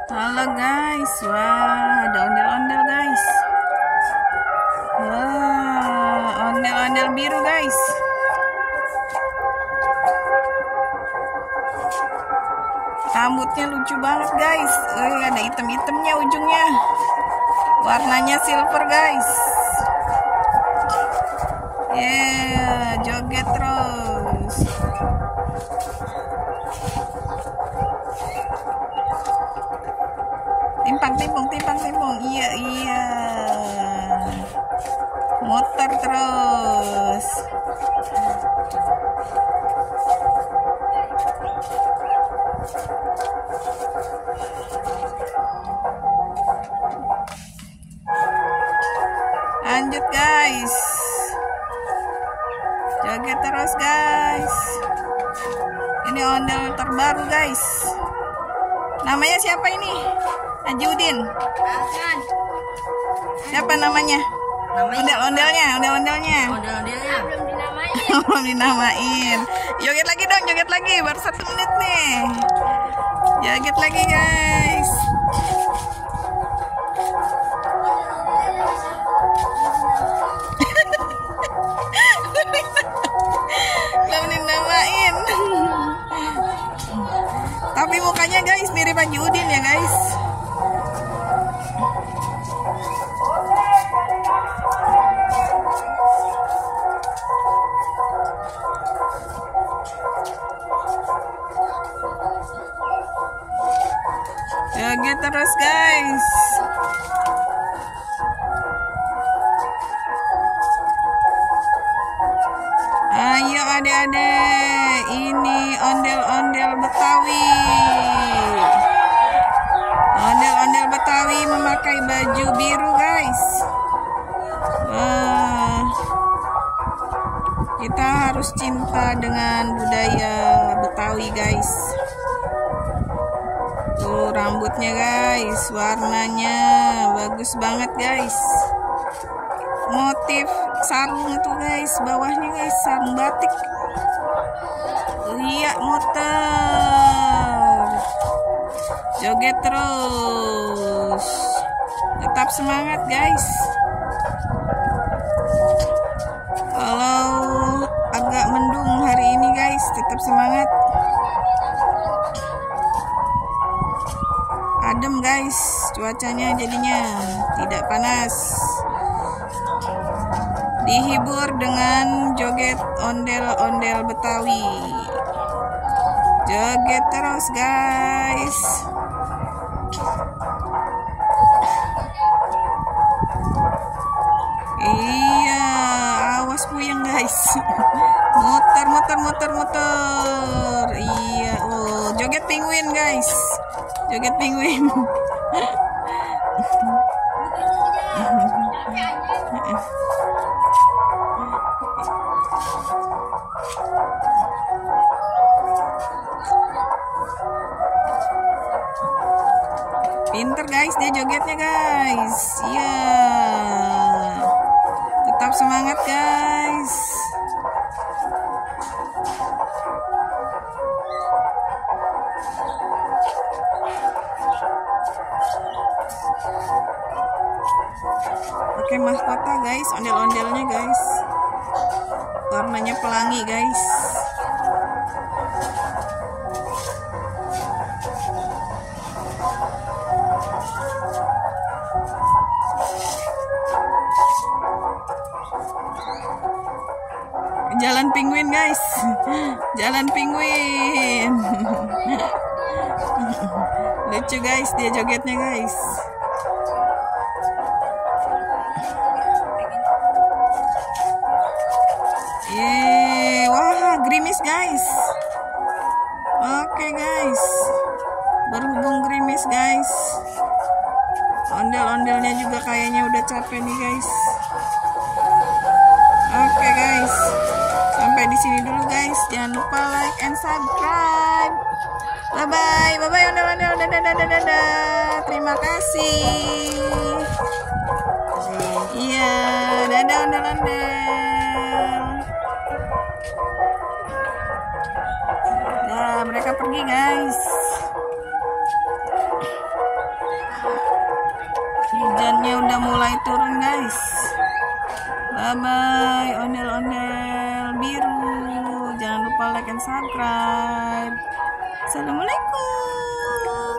Halo guys, wah ada ondel-ondel guys. Wah, ondel-ondel biru guys. Rambutnya lucu banget guys. Ada hitam-hitamnya ujungnya. Warnanya silver guys. Joget terus. Timpang-timpung. Iya. Muter terus. Lanjut guys. Joget terus guys. Ini ondel terbaru guys. Namanya siapa ini? Najudin. Siapa namanya? Ondel-ondelnya. Belum dinamain. Joget lagi dong, baru 1 menit nih. Joget lagi guys. Belum dinamain. Tapi mukanya guys mirip Haji Udin ya guys. Joget terus guys. Ayo adik-adik, ini ondel-ondel Betawi. Ondel-ondel Betawi memakai baju biru guys. Wah, kita harus cinta dengan budaya Betawi guys. Tuh rambutnya guys, warnanya bagus banget guys. Motif sarung itu guys, bawahnya guys sarung batik. Iya, muter. Joget terus. Tetap semangat guys. Kalau agak mendung hari ini guys, tetap semangat. Adem guys, cuacanya jadinya tidak panas. Dihibur dengan joget ondel-ondel Betawi. Joget terus guys. Iya, awas puyeng guys. Muter. Iya, joget penguin guys. Joget penguin. Pinter guys dia jogetnya guys. Iya. Tetap semangat guys. Pakai mahkota guys, ondel-ondelnya guys. Warnanya pelangi guys. Jalan penguin guys. Jalan penguin. Lucu guys dia jogetnya guys. Wah, gerimis guys. Oke guys. Berhubung gerimis guys. Ondel-ondelnya juga kayaknya udah capek nih guys. Oke guys. Sampai di sini dulu guys. Jangan lupa like and subscribe. Bye bye ondel-ondel. Dadah. Terima kasih. Iya, dadah ondel-ondel. Nah, mereka pergi guys. Hujannya udah mulai turun guys. Bye bye ondel-ondel biru. Jangan lupa like and subscribe. Assalamualaikum.